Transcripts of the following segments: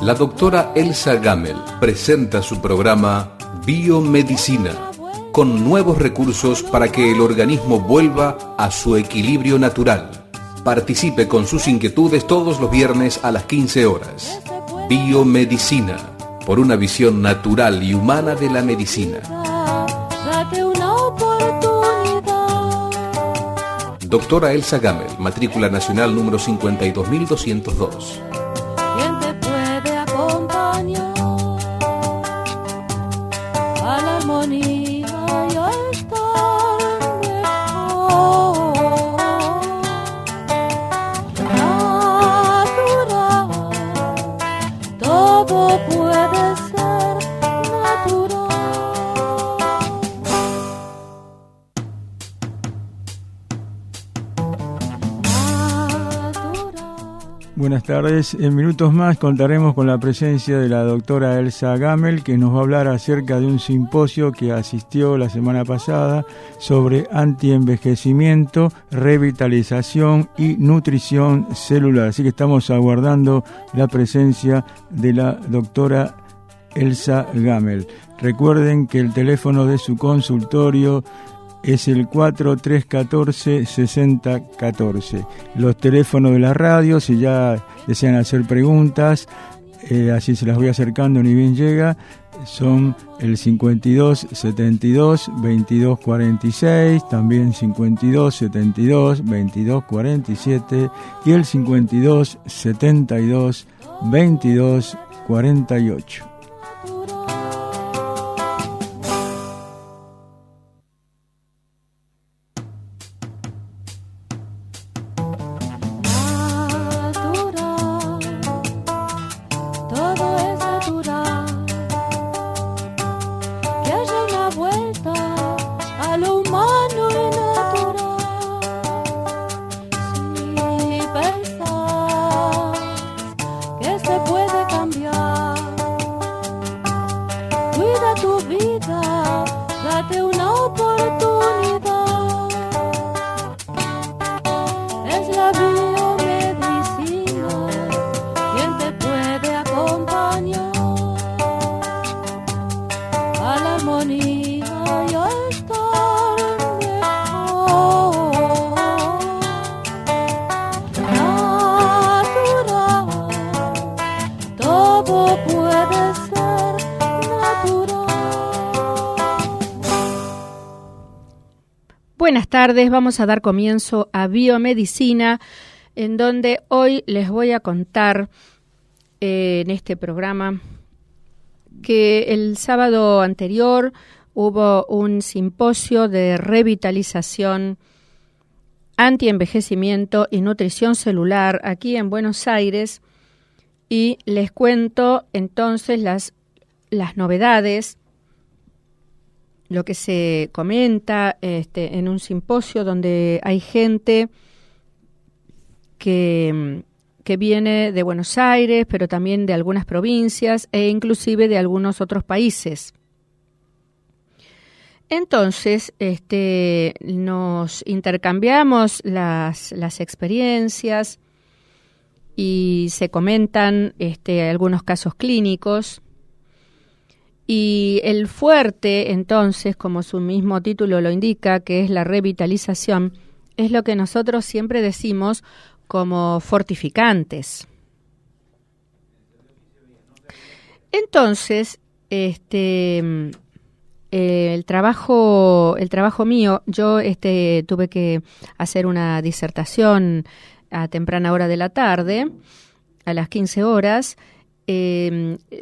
La doctora Elsa Gamel presenta su programa Biomedicina, con nuevos recursos para que el organismo vuelva a su equilibrio natural. Participe con sus inquietudes todos los viernes a las 15 horas. Biomedicina, por una visión natural y humana de la medicina. Doctora Elsa Gamel, matrícula nacional número 52.202. Buenas tardes. En minutos más contaremos con la presencia de la doctora Elsa Gamel, que nos va a hablar acerca de un simposio que asistió la semana pasada sobre antienvejecimiento, revitalización y nutrición celular. Así que estamos aguardando la presencia de la doctora Elsa Gamel. Recuerden que el teléfono de su consultorio es el 4314-6014. Los teléfonos de la radio, si ya desean hacer preguntas, así se las voy acercando ni bien llega, son el 5272-2246, también 5272-2247 y el 5272-2248. Buenas tardes, vamos a dar comienzo a Biomedicina, en donde hoy les voy a contar en este programa que el sábado anterior hubo un simposio de revitalización, antienvejecimiento y nutrición celular aquí en Buenos Aires, y les cuento entonces las novedades, lo que se comenta en un simposio donde hay gente que viene de Buenos Aires, pero también de algunas provincias e inclusive de algunos otros países. Entonces, nos intercambiamos las experiencias y se comentan algunos casos clínicos. Y el fuerte, entonces, como su mismo título lo indica, que es la revitalización, es lo que nosotros siempre decimos como fortificantes. Entonces, el trabajo mío, yo tuve que hacer una disertación a temprana hora de la tarde, a las 15 horas,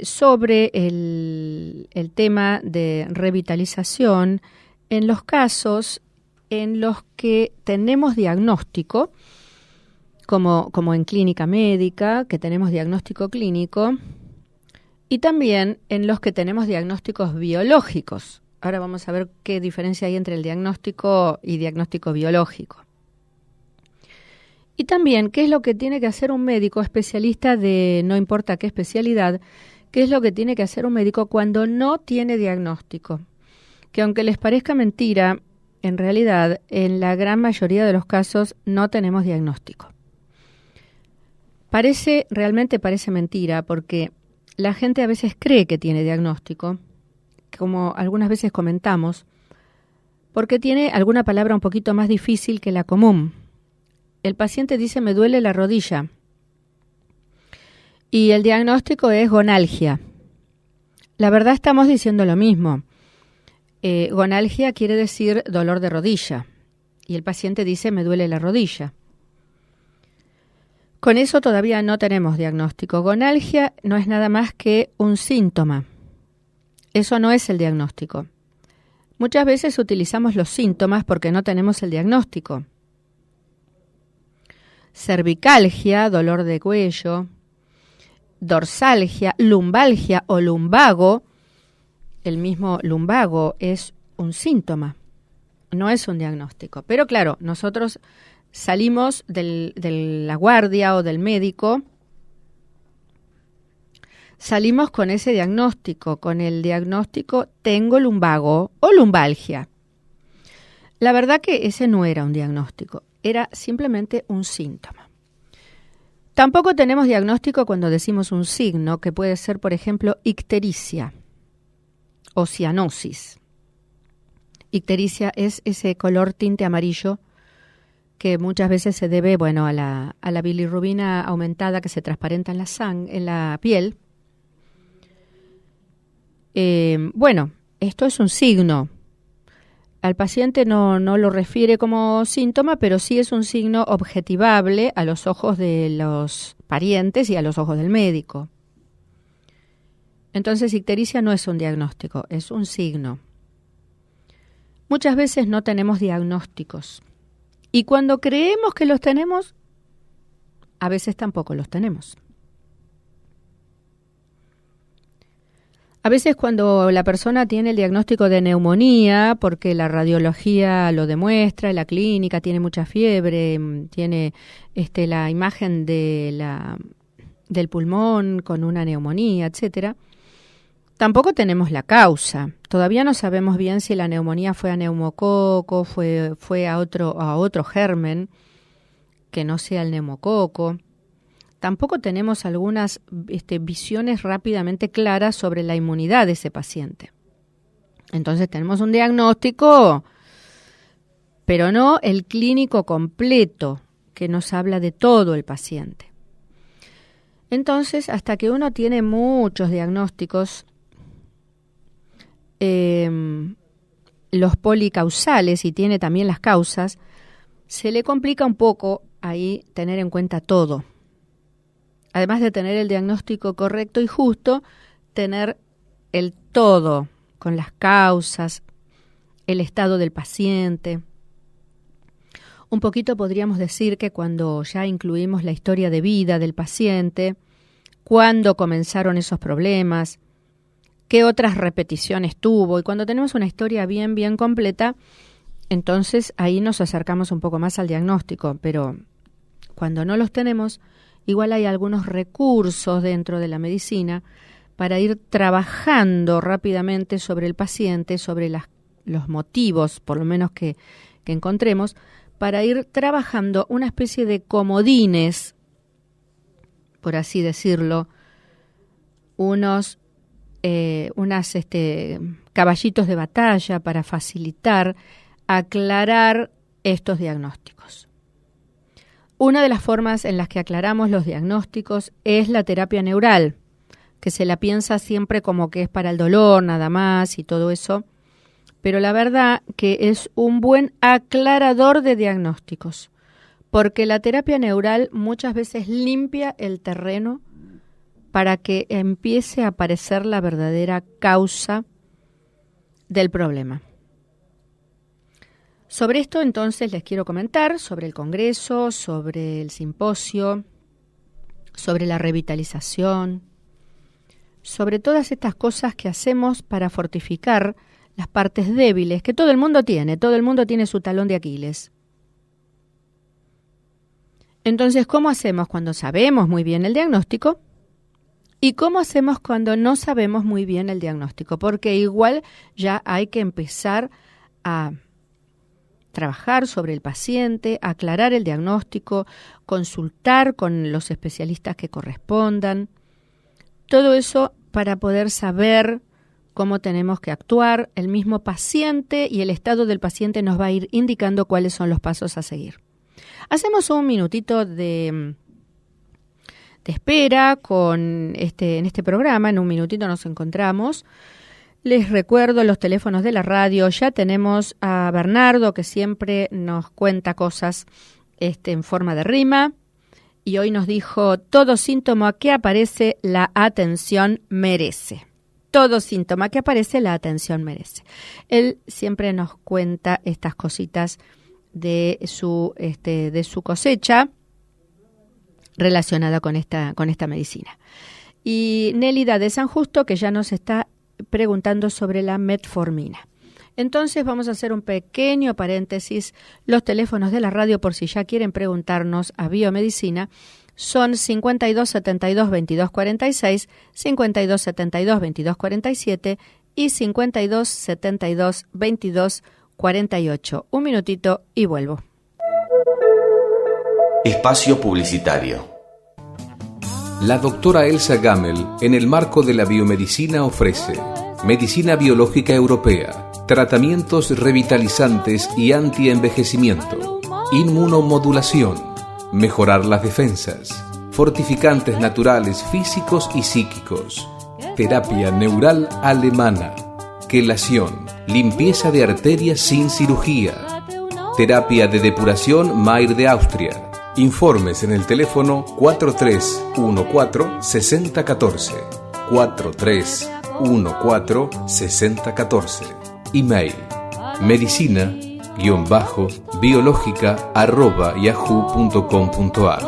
sobre el tema de revitalización en los casos en los que tenemos diagnóstico, como en clínica médica, que tenemos diagnóstico clínico, y también en los que tenemos diagnósticos biológicos. Ahora vamos a ver qué diferencia hay entre el diagnóstico y diagnóstico biológico. Y también, ¿qué es lo que tiene que hacer un médico especialista de no importa qué especialidad? ¿Qué es lo que tiene que hacer un médico cuando no tiene diagnóstico? Que aunque les parezca mentira, en realidad, en la gran mayoría de los casos no tenemos diagnóstico. Realmente parece mentira, porque la gente a veces cree que tiene diagnóstico, como algunas veces comentamos, porque tiene alguna palabra un poquito más difícil que la común. El paciente dice: me duele la rodilla. Y el diagnóstico es gonalgia. La verdad, estamos diciendo lo mismo. Gonalgia quiere decir dolor de rodilla. Y el paciente dice: me duele la rodilla. Con eso todavía no tenemos diagnóstico. Gonalgia no es nada más que un síntoma. Eso no es el diagnóstico. Muchas veces utilizamos los síntomas porque no tenemos el diagnóstico. Cervicalgia, dolor de cuello, dorsalgia, lumbalgia o lumbago. El mismo lumbago es un síntoma, no es un diagnóstico. Pero claro, nosotros salimos de la guardia o del médico, salimos con ese diagnóstico, con el diagnóstico: tengo lumbago o lumbalgia. La verdad que ese no era un diagnóstico, era simplemente un síntoma. Tampoco tenemos diagnóstico cuando decimos un signo, que puede ser, por ejemplo, ictericia o cianosis. Ictericia es ese color tinte amarillo que muchas veces se debe, a la bilirrubina aumentada que se transparenta en la piel. Esto es un signo. Al paciente no lo refiere como síntoma, pero sí es un signo objetivable a los ojos de los parientes y a los ojos del médico. Entonces, ictericia no es un diagnóstico, es un signo. Muchas veces no tenemos diagnósticos. Y cuando creemos que los tenemos, a veces tampoco los tenemos. A veces cuando la persona tiene el diagnóstico de neumonía, porque la radiología lo demuestra, la clínica tiene mucha fiebre, tiene la imagen del pulmón con una neumonía, etcétera, tampoco tenemos la causa. Todavía no sabemos bien si la neumonía fue a neumococo, fue a otro germen que no sea el neumococo. Tampoco tenemos algunas visiones rápidamente claras sobre la inmunidad de ese paciente. Entonces tenemos un diagnóstico, pero no el clínico completo que nos habla de todo el paciente. Entonces, hasta que uno tiene muchos diagnósticos, los policausales, y tiene también las causas, se le complica un poco ahí tener en cuenta todo. Además de tener el diagnóstico correcto y justo, tener el todo, con las causas, el estado del paciente. Un poquito podríamos decir que cuando ya incluimos la historia de vida del paciente, cuándo comenzaron esos problemas, qué otras repeticiones tuvo, y cuando tenemos una historia bien completa, entonces ahí nos acercamos un poco más al diagnóstico, pero cuando no los tenemos, igual hay algunos recursos dentro de la medicina para ir trabajando rápidamente sobre el paciente, sobre los motivos, por lo menos que encontremos, para ir trabajando una especie de comodines, por así decirlo, unos caballitos de batalla para facilitar, aclarar estos diagnósticos. Una de las formas en las que aclaramos los diagnósticos es la terapia neural, que se la piensa siempre como que es para el dolor nada más y todo eso, pero la verdad que es un buen aclarador de diagnósticos, porque la terapia neural muchas veces limpia el terreno para que empiece a aparecer la verdadera causa del problema. Sobre esto entonces les quiero comentar sobre el congreso, sobre el simposio, sobre la revitalización, sobre todas estas cosas que hacemos para fortificar las partes débiles que todo el mundo tiene su talón de Aquiles. Entonces, ¿cómo hacemos cuando sabemos muy bien el diagnóstico? ¿Y cómo hacemos cuando no sabemos muy bien el diagnóstico? Porque igual ya hay que empezar a trabajar sobre el paciente, aclarar el diagnóstico, consultar con los especialistas que correspondan. Todo eso para poder saber cómo tenemos que actuar. El mismo paciente y el estado del paciente nos va a ir indicando cuáles son los pasos a seguir. Hacemos un minutito de espera en este programa. En un minutito nos encontramos. Les recuerdo los teléfonos de la radio. Ya tenemos a Bernardo, que siempre nos cuenta cosas en forma de rima. Y hoy nos dijo: todo síntoma que aparece, la atención merece. Todo síntoma que aparece, la atención merece. Él siempre nos cuenta estas cositas de su cosecha relacionada con esta medicina. Y Nélida de San Justo, que ya nos está preguntando sobre la metformina. Entonces vamos a hacer un pequeño paréntesis. Los teléfonos de la radio, por si ya quieren preguntarnos a biomedicina, son 52 72 22 46, 52 72 22 47 y 52 72 22 48. Un minutito y vuelvo. Espacio publicitario. La doctora Elsa Gammel, en el marco de la biomedicina, ofrece medicina biológica europea, tratamientos revitalizantes y antienvejecimiento, inmunomodulación, mejorar las defensas, fortificantes naturales físicos y psíquicos, terapia neural alemana, quelación, limpieza de arterias sin cirugía, terapia de depuración Mayer de Austria. Informes en el teléfono 4314-6014, 4314-6014. Email medicina-biológica@yahoo.com.ar.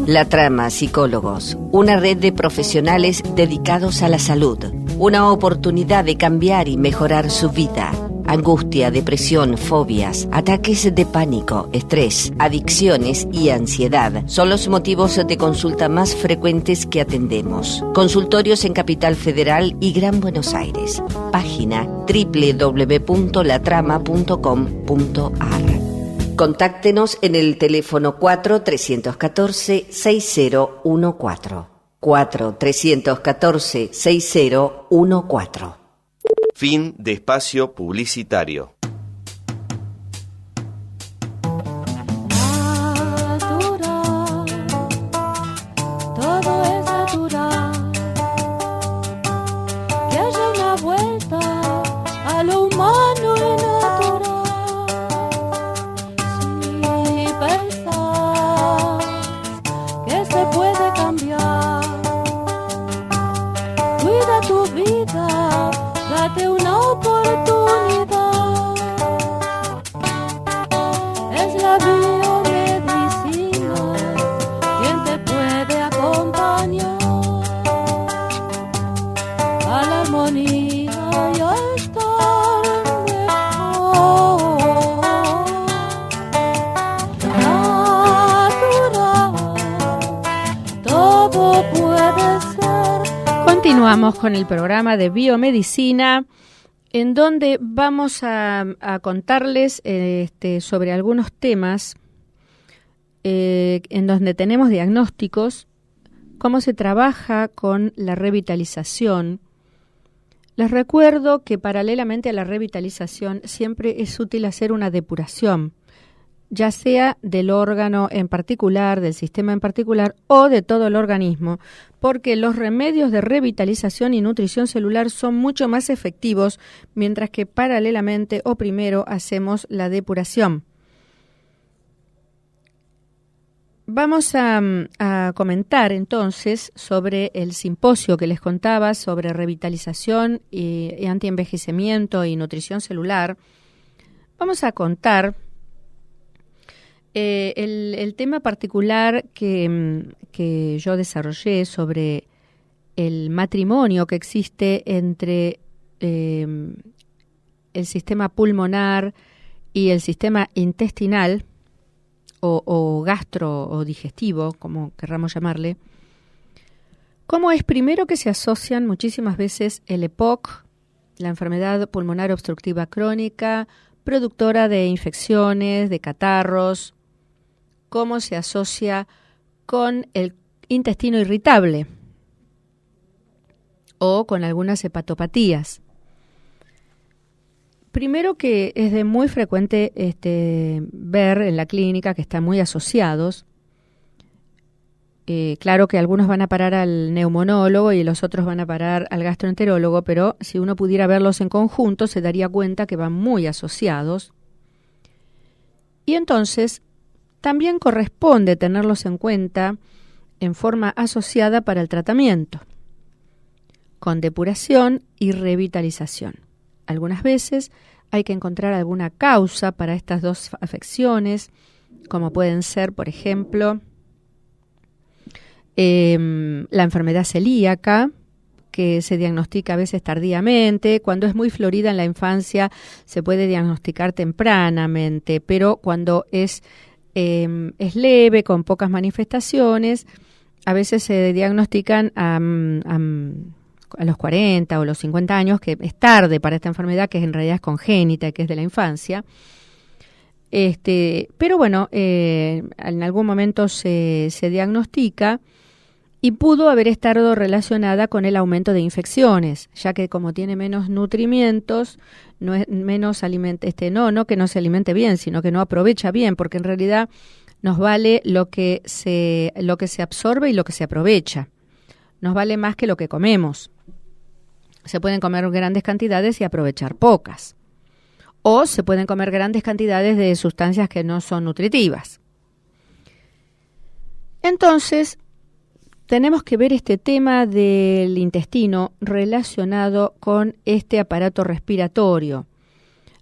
La Trama Psicólogos, una red de profesionales dedicados a la salud, una oportunidad de cambiar y mejorar su vida. Angustia, depresión, fobias, ataques de pánico, estrés, adicciones y ansiedad son los motivos de consulta más frecuentes que atendemos. Consultorios en Capital Federal y Gran Buenos Aires. Página www.latrama.com.ar. Contáctenos en el teléfono 4-314-6014. 4-314-6014. Fin de espacio publicitario. Todo es natural. Que haya una vuelta a lo humano y natural. Si pensás que se puede cambiar, cuida tu vida, date una oportunidad. Es la biomedicina quien te puede acompañar a la armonía y a estar mejor. Natural, todo puede ser. Continuamos con el programa de biomedicina, en donde vamos a contarles sobre algunos temas en donde tenemos diagnósticos, cómo se trabaja con la revitalización. Les recuerdo que paralelamente a la revitalización siempre es útil hacer una depuración, ya sea del órgano en particular, del sistema en particular o de todo el organismo, porque los remedios de revitalización y nutrición celular son mucho más efectivos, mientras que paralelamente o primero hacemos la depuración. Vamos a comentar entonces sobre el simposio que les contaba sobre revitalización y antienvejecimiento y nutrición celular. Vamos a contar el tema particular que yo desarrollé sobre el matrimonio que existe entre el sistema pulmonar y el sistema intestinal o gastro o digestivo, como querramos llamarle, ¿Cómo es? Primero que se asocian muchísimas veces el EPOC, la enfermedad pulmonar obstructiva crónica, productora de infecciones, de catarros, cómo se asocia con el intestino irritable o con algunas hepatopatías. Primero que es de muy frecuente ver en la clínica que están muy asociados. Claro que algunos van a parar al neumonólogo y los otros van a parar al gastroenterólogo, pero si uno pudiera verlos en conjunto se daría cuenta que van muy asociados. Y entonces también corresponde tenerlos en cuenta en forma asociada para el tratamiento, con depuración y revitalización. Algunas veces hay que encontrar alguna causa para estas dos afecciones, como pueden ser, por ejemplo, la enfermedad celíaca, que se diagnostica a veces tardíamente. Cuando es muy florida en la infancia se puede diagnosticar tempranamente, pero cuando es leve, con pocas manifestaciones, a veces se diagnostican a los 40 o los 50 años, que es tarde para esta enfermedad, que en realidad es congénita, que es de la infancia. Pero bueno, en algún momento se diagnostica y pudo haber estado relacionada con el aumento de infecciones, ya que como tiene menos nutrimientos, no es menos no que no se alimente bien, sino que no aprovecha bien, porque en realidad nos vale lo que se absorbe y lo que se aprovecha. Nos vale más que lo que comemos. Se pueden comer grandes cantidades y aprovechar pocas. O se pueden comer grandes cantidades de sustancias que no son nutritivas. Entonces, tenemos que ver este tema del intestino relacionado con este aparato respiratorio.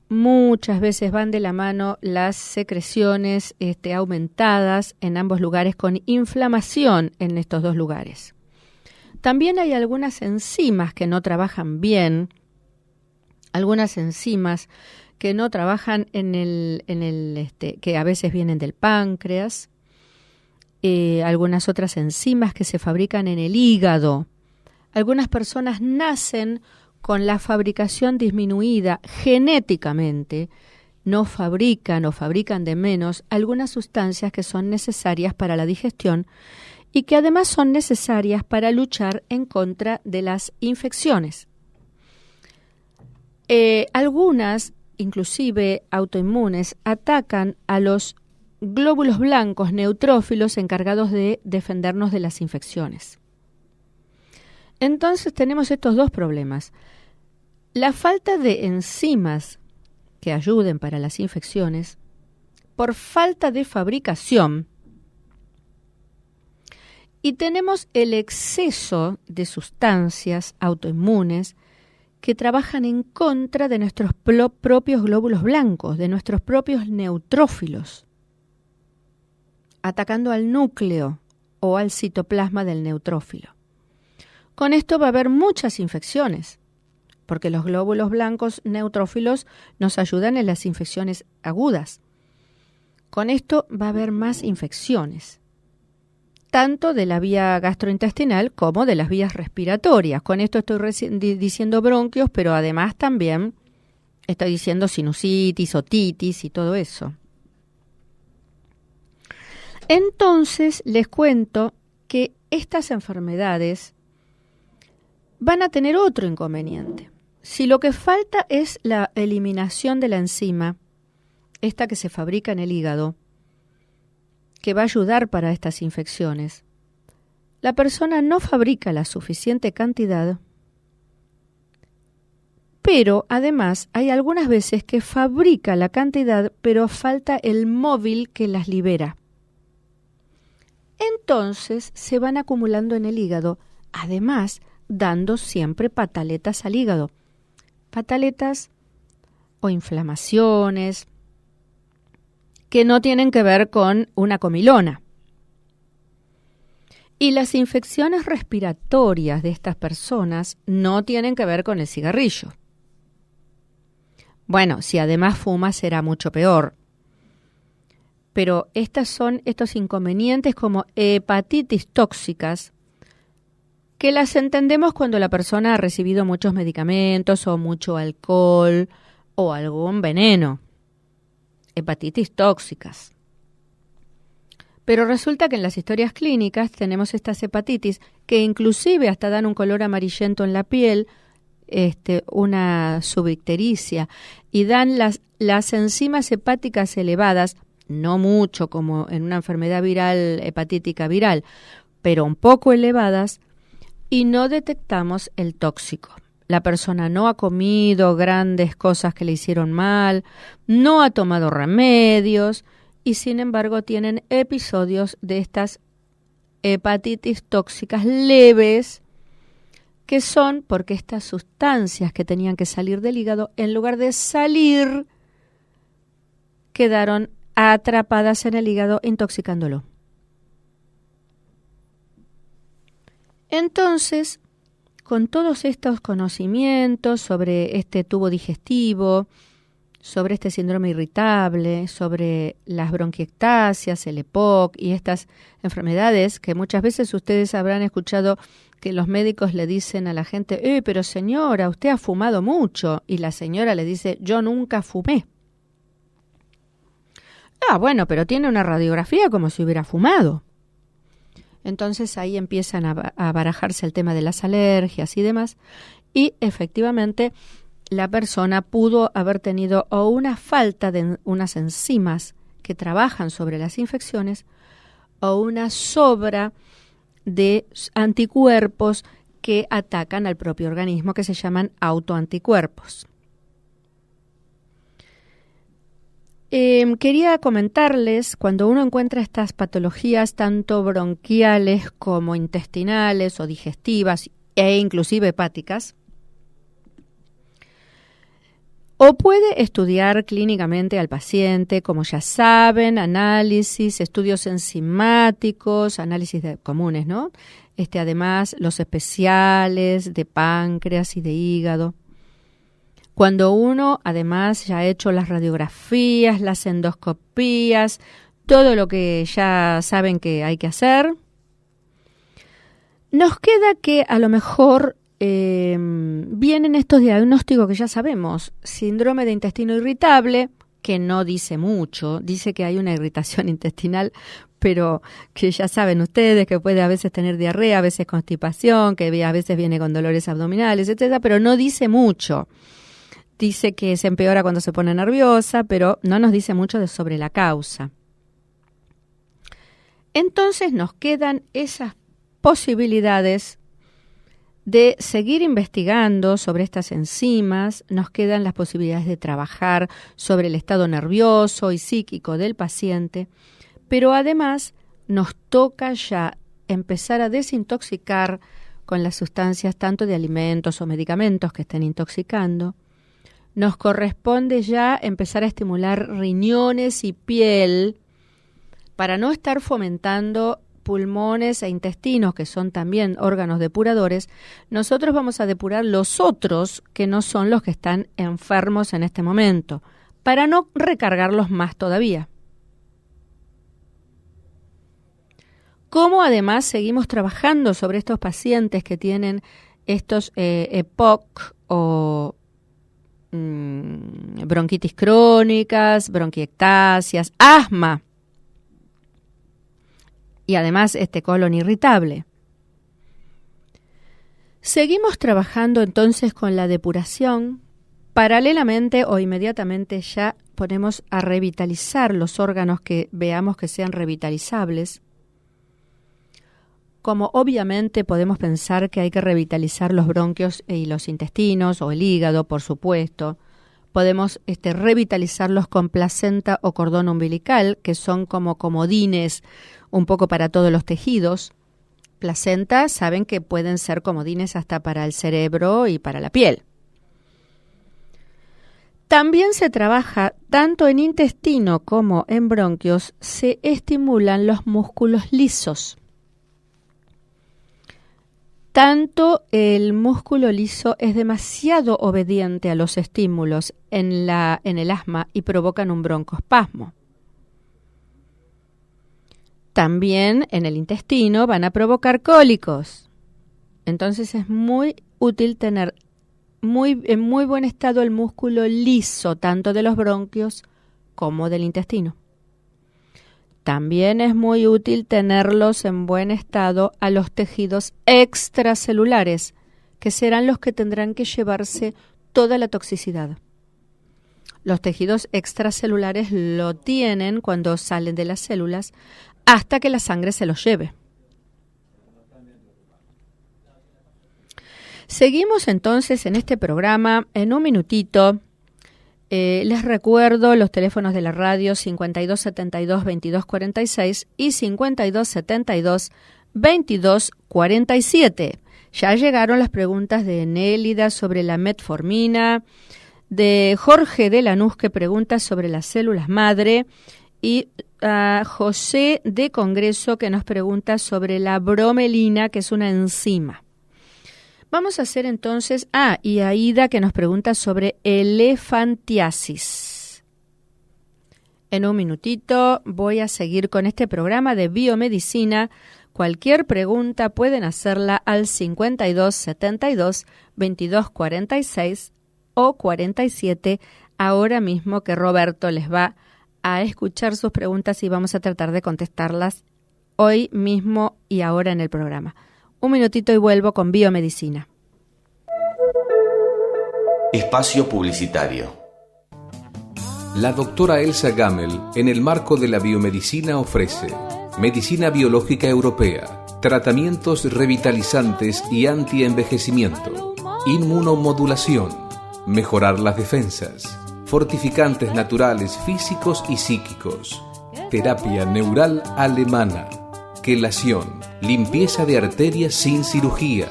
Muchas veces van de la mano las secreciones aumentadas en ambos lugares, con inflamación en estos dos lugares. También hay algunas enzimas que no trabajan bien, algunas enzimas que no trabajan que a veces vienen del páncreas, algunas otras enzimas que se fabrican en el hígado. Algunas personas nacen con la fabricación disminuida genéticamente, no fabrican o fabrican de menos algunas sustancias que son necesarias para la digestión y que además son necesarias para luchar en contra de las infecciones. Algunas, inclusive autoinmunes, atacan a los glóbulos blancos neutrófilos encargados de defendernos de las infecciones. Entonces tenemos estos dos problemas. La falta de enzimas que ayuden para las infecciones por falta de fabricación, y tenemos el exceso de sustancias autoinmunes que trabajan en contra de nuestros propios glóbulos blancos, de nuestros propios neutrófilos, atacando al núcleo o al citoplasma del neutrófilo. Con esto va a haber muchas infecciones, porque los glóbulos blancos neutrófilos nos ayudan en las infecciones agudas. Con esto va a haber más infecciones, tanto de la vía gastrointestinal como de las vías respiratorias. Con esto estoy diciendo bronquios, pero además también estoy diciendo sinusitis, otitis y todo eso. Entonces les cuento que estas enfermedades van a tener otro inconveniente. Si lo que falta es la eliminación de la enzima, esta que se fabrica en el hígado, que va a ayudar para estas infecciones, la persona no fabrica la suficiente cantidad, pero además hay algunas veces que fabrica la cantidad, pero falta el móvil que las libera. Entonces se van acumulando en el hígado, además dando siempre pataletas al hígado. Pataletas o inflamaciones que no tienen que ver con una comilona. Y las infecciones respiratorias de estas personas no tienen que ver con el cigarrillo. Bueno, si además fuma será mucho peor. Pero estos inconvenientes como hepatitis tóxicas que las entendemos cuando la persona ha recibido muchos medicamentos o mucho alcohol o algún veneno, hepatitis tóxicas. Pero resulta que en las historias clínicas tenemos estas hepatitis que inclusive hasta dan un color amarillento en la piel, una subictericia, y dan las enzimas hepáticas elevadas, no mucho como en una enfermedad viral, hepatítica viral, pero un poco elevadas, y no detectamos el tóxico. La persona no ha comido grandes cosas que le hicieron mal, no ha tomado remedios, y sin embargo tienen episodios de estas hepatitis tóxicas leves, que son porque estas sustancias que tenían que salir del hígado, en lugar de salir, quedaron atrapadas en el hígado, intoxicándolo. Entonces, con todos estos conocimientos sobre este tubo digestivo, sobre este síndrome irritable, sobre las bronquiectasias, el EPOC y estas enfermedades que muchas veces ustedes habrán escuchado que los médicos le dicen a la gente, pero señora, usted ha fumado mucho, y la señora le dice, yo nunca fumé. Bueno, pero tiene una radiografía como si hubiera fumado. Entonces ahí empiezan a barajarse el tema de las alergias y demás, y efectivamente la persona pudo haber tenido o una falta de unas enzimas que trabajan sobre las infecciones o una sobra de anticuerpos que atacan al propio organismo, que se llaman autoanticuerpos. Quería comentarles, cuando uno encuentra estas patologías tanto bronquiales como intestinales o digestivas e inclusive hepáticas, o puede estudiar clínicamente al paciente, como ya saben, análisis, estudios enzimáticos, análisis comunes, ¿no? Además, los especiales de páncreas y de hígado. Cuando uno, además, ya ha hecho las radiografías, las endoscopías, todo lo que ya saben que hay que hacer, nos queda que a lo mejor vienen estos diagnósticos que ya sabemos. Síndrome de intestino irritable, que no dice mucho, dice que hay una irritación intestinal, pero que ya saben ustedes que puede a veces tener diarrea, a veces constipación, que a veces viene con dolores abdominales, etcétera, pero no dice mucho. Dice que se empeora cuando se pone nerviosa, pero no nos dice mucho sobre la causa. Entonces nos quedan esas posibilidades de seguir investigando sobre estas enzimas, nos quedan las posibilidades de trabajar sobre el estado nervioso y psíquico del paciente, pero además nos toca ya empezar a desintoxicar con las sustancias tanto de alimentos o medicamentos que estén intoxicando. Nos corresponde ya empezar a estimular riñones y piel para no estar fomentando pulmones e intestinos, que son también órganos depuradores. Nosotros vamos a depurar los otros que no son los que están enfermos en este momento, para no recargarlos más todavía. Como además seguimos trabajando sobre estos pacientes que tienen estos EPOC o bronquitis crónicas, bronquiectasias, asma y además colon irritable. Seguimos trabajando entonces con la depuración. Paralelamente o inmediatamente ya ponemos a revitalizar los órganos que veamos que sean revitalizables. Como obviamente podemos pensar que hay que revitalizar los bronquios y los intestinos o el hígado, por supuesto. Podemos revitalizarlos con placenta o cordón umbilical, que son como comodines un poco para todos los tejidos. Placenta, saben que pueden ser comodines hasta para el cerebro y para la piel. También se trabaja, tanto en intestino como en bronquios, se estimulan los músculos lisos. Tanto el músculo liso es demasiado obediente a los estímulos en el asma y provocan un broncoespasmo. También en el intestino van a provocar cólicos. Entonces es muy útil tener en muy buen estado el músculo liso, tanto de los bronquios como del intestino. También es muy útil tenerlos en buen estado a los tejidos extracelulares, que serán los que tendrán que llevarse toda la toxicidad. Los tejidos extracelulares lo tienen cuando salen de las células hasta que la sangre se los lleve. Seguimos entonces en este programa. En un minutito les recuerdo los teléfonos de la radio 5272-2246 y 5272-2247. Ya llegaron las preguntas de Nélida sobre la metformina, de Jorge de Lanús, que pregunta sobre las células madre, y a José de Congreso, que nos pregunta sobre la bromelina, que es una enzima. Vamos a hacer entonces, y Aida, que nos pregunta sobre elefantiasis. En un minutito voy a seguir con este programa de biomedicina. Cualquier pregunta pueden hacerla al 5272-2246 o 47, ahora mismo que Roberto les va a escuchar sus preguntas y vamos a tratar de contestarlas hoy mismo y ahora en el programa. Un minutito y vuelvo con biomedicina. Espacio publicitario. La doctora Elsa Gammel, en el marco de la biomedicina, ofrece medicina biológica europea, tratamientos revitalizantes y antienvejecimiento, inmunomodulación, mejorar las defensas, fortificantes naturales físicos y psíquicos, terapia neural alemana, quelación, limpieza de arterias sin cirugía,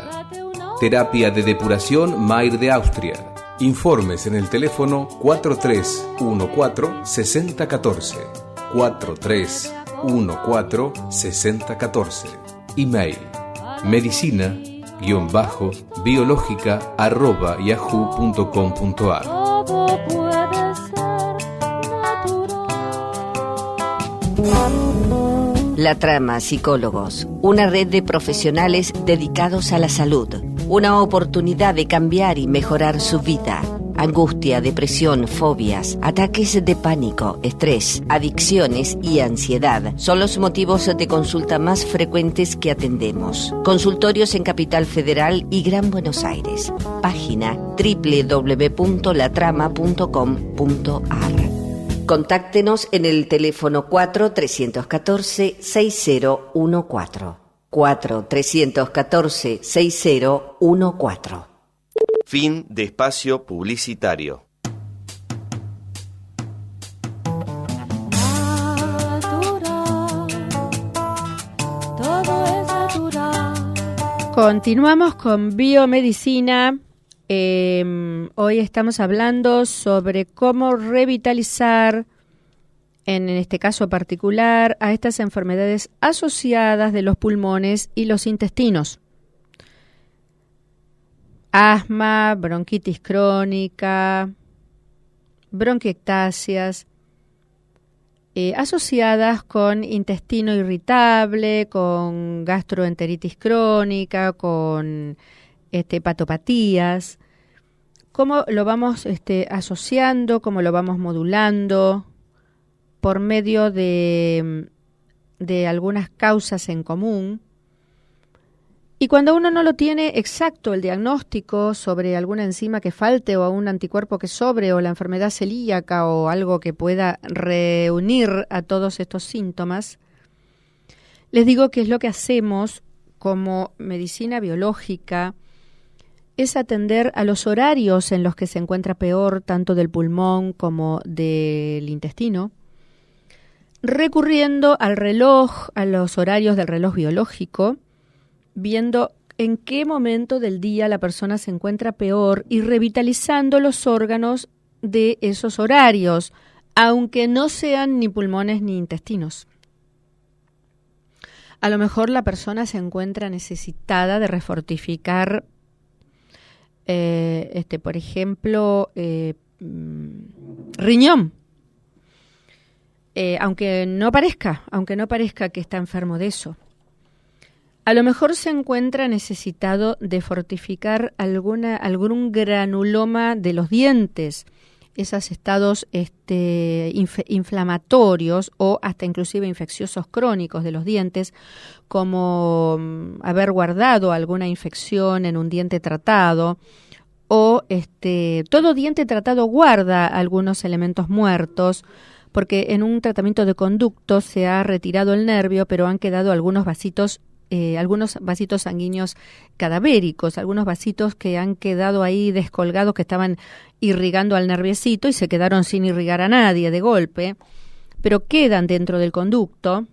terapia de depuración Mayer de Austria. Informes en el teléfono 4314-6014, 4314-6014. Email medicina-biológica@yahoo.com.ar. Todo puede ser natural. La Trama Psicólogos, una red de profesionales dedicados a la salud. Una oportunidad de cambiar y mejorar su vida. Angustia, depresión, fobias, ataques de pánico, estrés, adicciones y ansiedad son los motivos de consulta más frecuentes que atendemos. Consultorios en Capital Federal y Gran Buenos Aires. Página www.latrama.com.ar. Contáctenos en el teléfono 4314-6014. 4314-6014. Fin de espacio publicitario. Natural. Todo es natural. Continuamos con biomedicina. Hoy estamos hablando sobre cómo revitalizar, en este caso particular, a estas enfermedades asociadas de los pulmones y los intestinos. Asma, bronquitis crónica, bronquiectasias, asociadas con intestino irritable, con gastroenteritis crónica, con hepatopatías. ¿Cómo lo vamos asociando? ¿Cómo lo vamos modulando? Por medio de algunas causas en común. Y cuando uno no lo tiene exacto el diagnóstico sobre alguna enzima que falte o un anticuerpo que sobre o la enfermedad celíaca o algo que pueda reunir a todos estos síntomas, les digo que es lo que hacemos como medicina biológica, es atender a los horarios en los que se encuentra peor tanto del pulmón como del intestino, recurriendo al reloj, a los horarios del reloj biológico, viendo en qué momento del día la persona se encuentra peor y revitalizando los órganos de esos horarios, aunque no sean ni pulmones ni intestinos. A lo mejor la persona se encuentra necesitada de refortificar, por ejemplo, riñón. Aunque no parezca que está enfermo de eso. A lo mejor se encuentra necesitado de fortificar algún granuloma de los dientes, esos estados inflamatorios o hasta inclusive infecciosos crónicos de los dientes, como haber guardado alguna infección en un diente tratado, o todo diente tratado guarda algunos elementos muertos, porque en un tratamiento de conducto se ha retirado el nervio, pero han quedado algunos vasitos sanguíneos cadavéricos, algunos vasitos que han quedado ahí descolgados, que estaban irrigando al nerviecito y se quedaron sin irrigar a nadie de golpe, pero quedan dentro del conducto,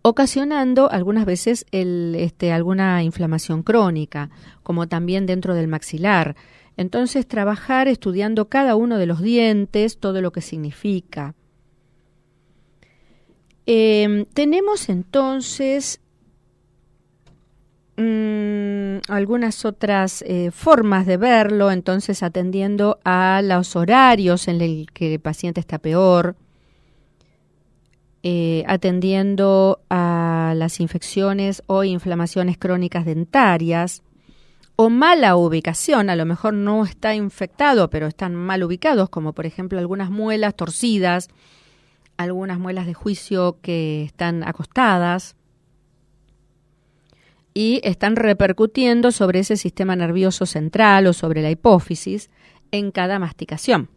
ocasionando algunas veces alguna inflamación crónica, como también dentro del maxilar. Entonces, trabajar estudiando cada uno de los dientes, todo lo que significa. Tenemos entonces algunas otras formas de verlo, entonces atendiendo a los horarios en el que el paciente está peor, atendiendo a las infecciones o inflamaciones crónicas dentarias, o mala ubicación, a lo mejor no está infectado, pero están mal ubicados, como por ejemplo algunas muelas torcidas, algunas muelas de juicio que están acostadas y están repercutiendo sobre ese sistema nervioso central o sobre la hipófisis en cada masticación.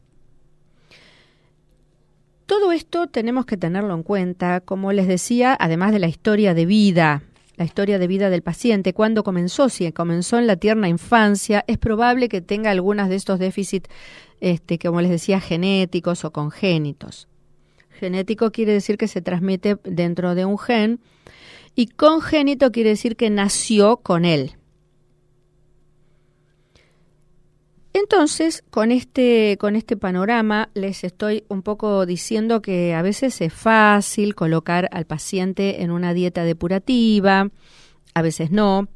Todo esto tenemos que tenerlo en cuenta, como les decía, además de la historia de vida del paciente, cuándo comenzó, si comenzó en la tierna infancia, es probable que tenga algunos de estos déficits, como les decía, genéticos o congénitos. Genético quiere decir que se transmite dentro de un gen y congénito quiere decir que nació con él. Entonces, con este panorama les estoy un poco diciendo que a veces es fácil colocar al paciente en una dieta depurativa, a veces no.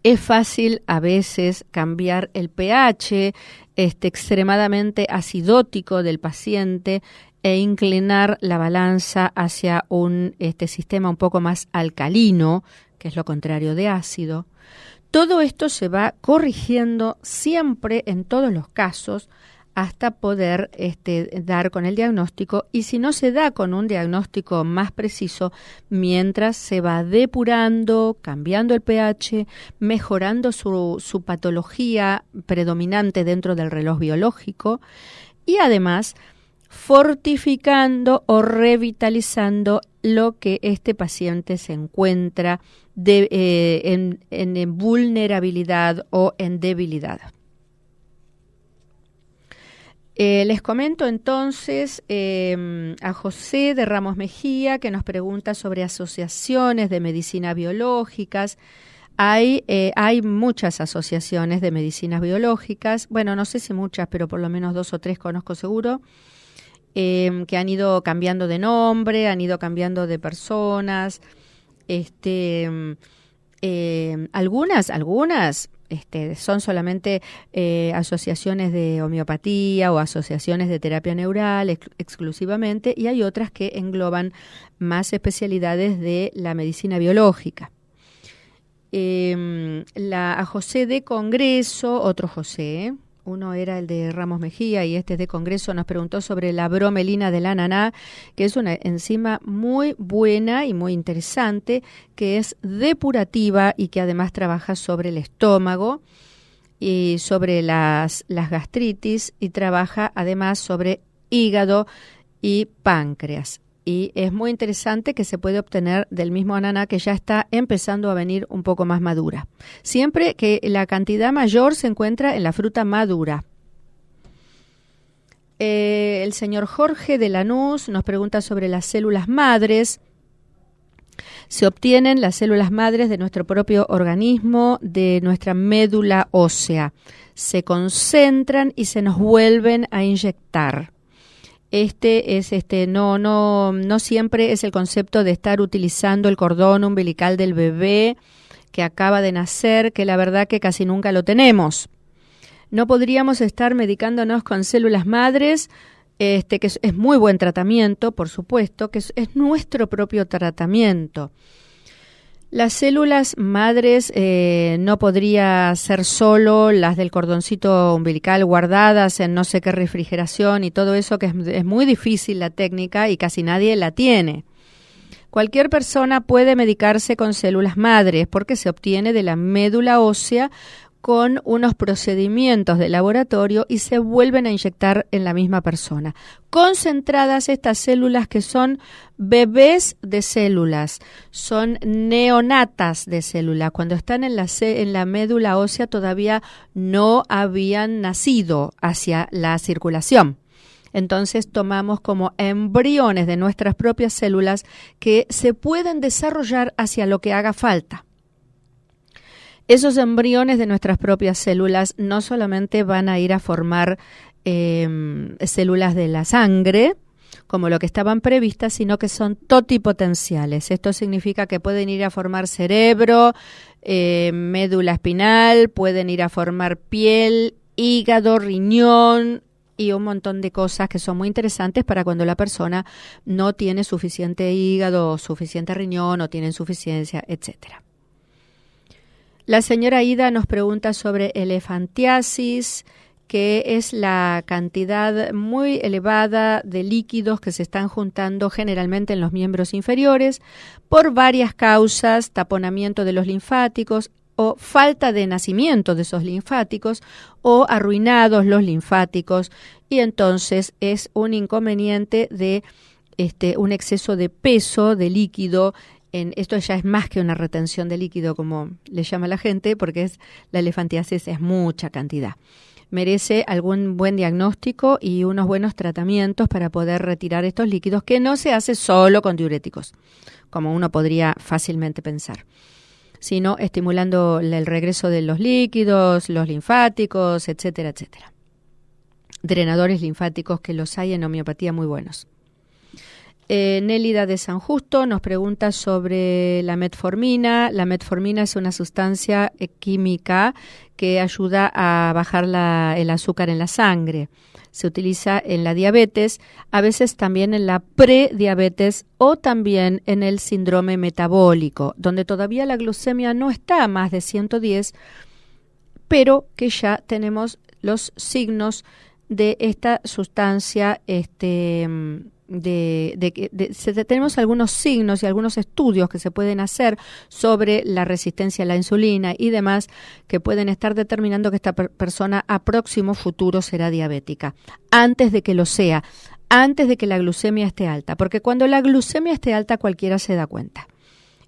Es fácil a veces cambiar el pH extremadamente acidótico del paciente e inclinar la balanza hacia un sistema un poco más alcalino, que es lo contrario de ácido. Todo esto se va corrigiendo siempre en todos los casos hasta poder dar con el diagnóstico, y si no se da con un diagnóstico más preciso, mientras se va depurando, cambiando el pH, mejorando su patología predominante dentro del reloj biológico y además fortificando o revitalizando lo que este paciente se encuentra en vulnerabilidad o en debilidad. Les comento entonces a José de Ramos Mejía, que nos pregunta sobre asociaciones de medicina biológicas. Hay muchas asociaciones de medicinas biológicas, bueno, no sé si muchas, pero por lo menos 2 o 3 conozco seguro, que han ido cambiando de nombre, han ido cambiando de personas. Algunas son solamente asociaciones de homeopatía o asociaciones de terapia neural exclusivamente, y hay otras que engloban más especialidades de la medicina biológica. A José de Congreso, otro José, uno era el de Ramos Mejía y este es de Congreso, nos preguntó sobre la bromelina del ananá, que es una enzima muy buena y muy interesante, que es depurativa y que además trabaja sobre el estómago y sobre las gastritis, y trabaja además sobre hígado y páncreas. Y es muy interesante que se puede obtener del mismo ananá, que ya está empezando a venir un poco más madura. Siempre que la cantidad mayor se encuentra en la fruta madura. El señor Jorge de Lanús nos pregunta sobre las células madres. Se obtienen las células madres de nuestro propio organismo, de nuestra médula ósea. Se concentran y se nos vuelven a inyectar. No siempre es el concepto de estar utilizando el cordón umbilical del bebé que acaba de nacer, que la verdad que casi nunca lo tenemos. No podríamos estar medicándonos con células madres, que es muy buen tratamiento, por supuesto, que es nuestro propio tratamiento. Las células madres no podría ser solo las del cordoncito umbilical guardadas en no sé qué refrigeración y todo eso, que es muy difícil la técnica y casi nadie la tiene. Cualquier persona puede medicarse con células madres porque se obtiene de la médula ósea con unos procedimientos de laboratorio y se vuelven a inyectar en la misma persona. Concentradas estas células que son bebés de células, son neonatas de célula. Cuando están en la médula ósea todavía no habían nacido hacia la circulación. Entonces tomamos como embriones de nuestras propias células que se pueden desarrollar hacia lo que haga falta. Esos embriones de nuestras propias células no solamente van a ir a formar células de la sangre, como lo que estaban previstas, sino que son totipotenciales. Esto significa que pueden ir a formar cerebro, médula espinal, pueden ir a formar piel, hígado, riñón y un montón de cosas que son muy interesantes para cuando la persona no tiene suficiente hígado o suficiente riñón o tiene insuficiencia, etcétera. La señora Ida nos pregunta sobre elefantiasis, que es la cantidad muy elevada de líquidos que se están juntando generalmente en los miembros inferiores por varias causas, taponamiento de los linfáticos o falta de nacimiento de esos linfáticos o arruinados los linfáticos, y entonces es un inconveniente de un exceso de peso de líquido. Esto ya es más que una retención de líquido, como le llama la gente, porque la elefantiasis es mucha cantidad. Merece algún buen diagnóstico y unos buenos tratamientos para poder retirar estos líquidos, que no se hace solo con diuréticos, como uno podría fácilmente pensar, sino estimulando el regreso de los líquidos, los linfáticos, etcétera, etcétera. Drenadores linfáticos que los hay en homeopatía muy buenos. Nélida de San Justo nos pregunta sobre la metformina. La metformina es una sustancia química que ayuda a bajar el azúcar en la sangre. Se utiliza en la diabetes, a veces también en la prediabetes o también en el síndrome metabólico, donde todavía la glucemia no está a más de 110, pero que ya tenemos los signos de esta sustancia, tenemos algunos signos y algunos estudios que se pueden hacer sobre la resistencia a la insulina y demás, que pueden estar determinando que esta persona a próximo futuro será diabética, antes de que lo sea, antes de que la glucemia esté alta, porque cuando la glucemia esté alta cualquiera se da cuenta.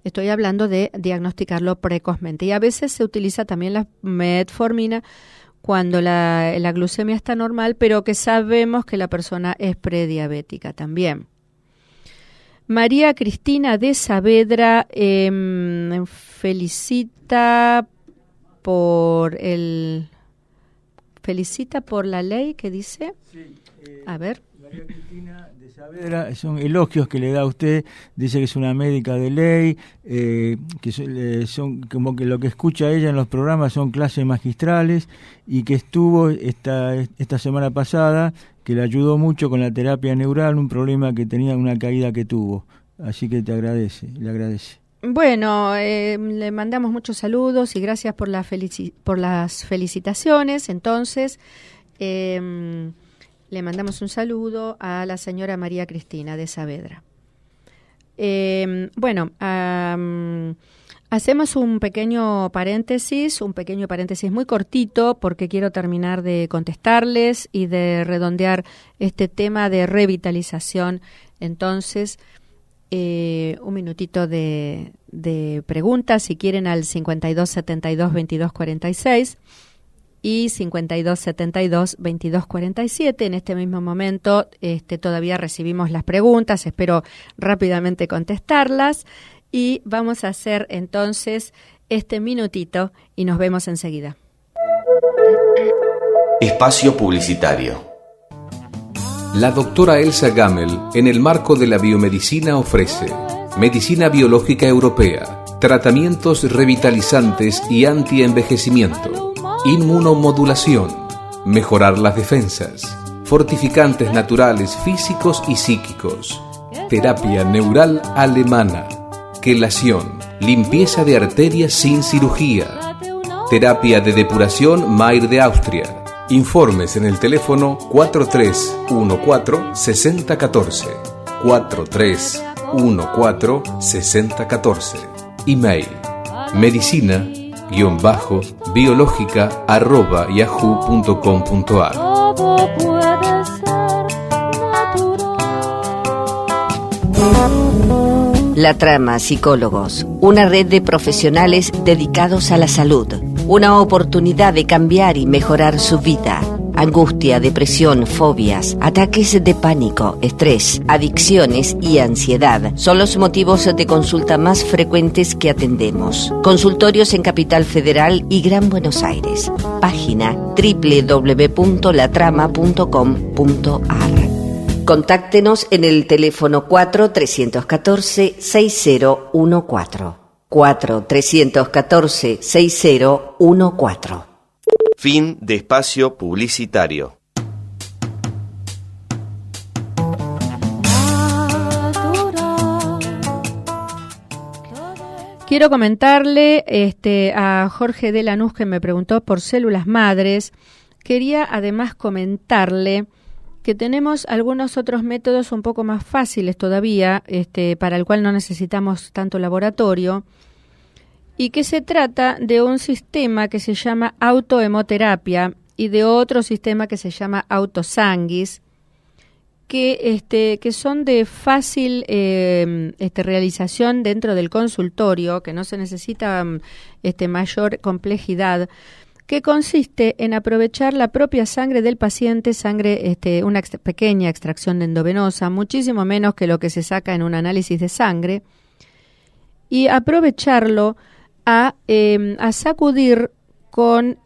Estoy hablando de diagnosticarlo precozmente, y a veces se utiliza también la metformina cuando la glucemia está normal, pero que sabemos que la persona es prediabética también. María Cristina de Saavedra felicita por la ley que dice. Sí, a ver. María Cristina de Saavedra, son elogios que le da a usted, dice que es una médica de ley, que son como que lo que escucha ella en los programas son clases magistrales, y que estuvo esta semana pasada, que le ayudó mucho con la terapia neural, un problema que tenía, una caída que tuvo. Así que le agradece. Bueno, le mandamos muchos saludos y gracias por las felicitaciones. Entonces, le mandamos un saludo a la señora María Cristina de Saavedra. Hacemos un pequeño paréntesis muy cortito, porque quiero terminar de contestarles y de redondear este tema de revitalización. Entonces, un minutito de preguntas, si quieren, al 5272-2246 y 5272-2247. En este mismo momento todavía recibimos las preguntas, espero rápidamente contestarlas, y vamos a hacer entonces este minutito y nos vemos enseguida. Espacio publicitario. La doctora Elsa Gammel, en el marco de la biomedicina, ofrece medicina biológica europea, tratamientos revitalizantes y antienvejecimiento, inmunomodulación, mejorar las defensas, fortificantes naturales físicos y psíquicos, terapia neural alemana, quelación, limpieza de arterias sin cirugía, terapia de depuración Mair de Austria. Informes en el teléfono 4314-6014, 4314-6014. Email medicina-biológica@yahoo.com.ar. Todo puede ser natural. La Trama Psicólogos, una red de profesionales dedicados a la salud, una oportunidad de cambiar y mejorar su vida. Angustia, depresión, fobias, ataques de pánico, estrés, adicciones y ansiedad son los motivos de consulta más frecuentes que atendemos. Consultorios en Capital Federal y Gran Buenos Aires. Página www.latrama.com.ar. Contáctenos en el teléfono 4314-6014. 4314-6014. Fin de espacio publicitario. Quiero comentarle a Jorge de Lanús, que me preguntó por células madres. Quería además comentarle que tenemos algunos otros métodos un poco más fáciles todavía, para el cual no necesitamos tanto laboratorio, y que se trata de un sistema que se llama autohemoterapia y de otro sistema que se llama autosanguis, que son de fácil realización dentro del consultorio, que no se necesita mayor complejidad, que consiste en aprovechar la propia sangre del paciente, una pequeña extracción de endovenosa, muchísimo menos que lo que se saca en un análisis de sangre, y aprovecharlo a sacudir con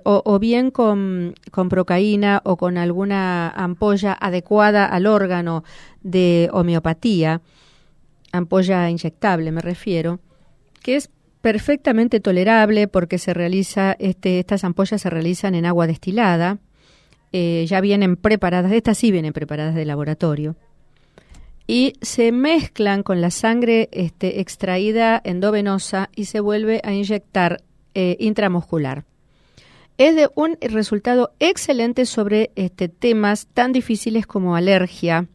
o bien con procaína o con alguna ampolla adecuada al órgano de homeopatía, ampolla inyectable me refiero, que es perfectamente tolerable porque se realiza estas ampollas se realizan en agua destilada, ya vienen preparadas, estas sí vienen preparadas de laboratorio, y se mezclan con la sangre extraída endovenosa y se vuelve a inyectar intramuscular. Es de un resultado excelente sobre temas tan difíciles como alergia,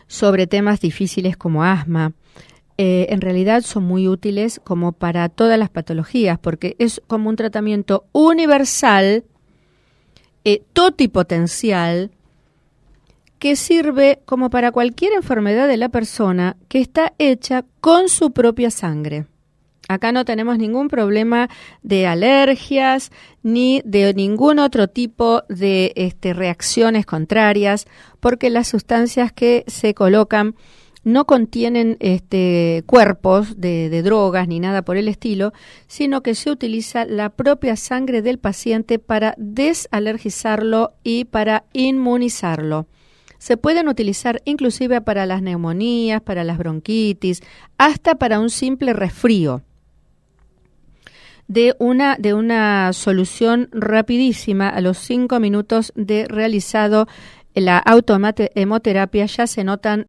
sobre temas difíciles como asma. En realidad son muy útiles como para todas las patologías, porque es como un tratamiento universal, totipotencial, que sirve como para cualquier enfermedad de la persona, que está hecha con su propia sangre. Acá no tenemos ningún problema de alergias ni de ningún otro tipo de reacciones contrarias, porque las sustancias que se colocan no contienen cuerpos de drogas ni nada por el estilo, sino que se utiliza la propia sangre del paciente para desalergizarlo y para inmunizarlo. Se pueden utilizar inclusive para las neumonías, para las bronquitis, hasta para un simple resfrío. De una solución rapidísima, a los 5 minutos de realizado la autohemoterapia ya se notan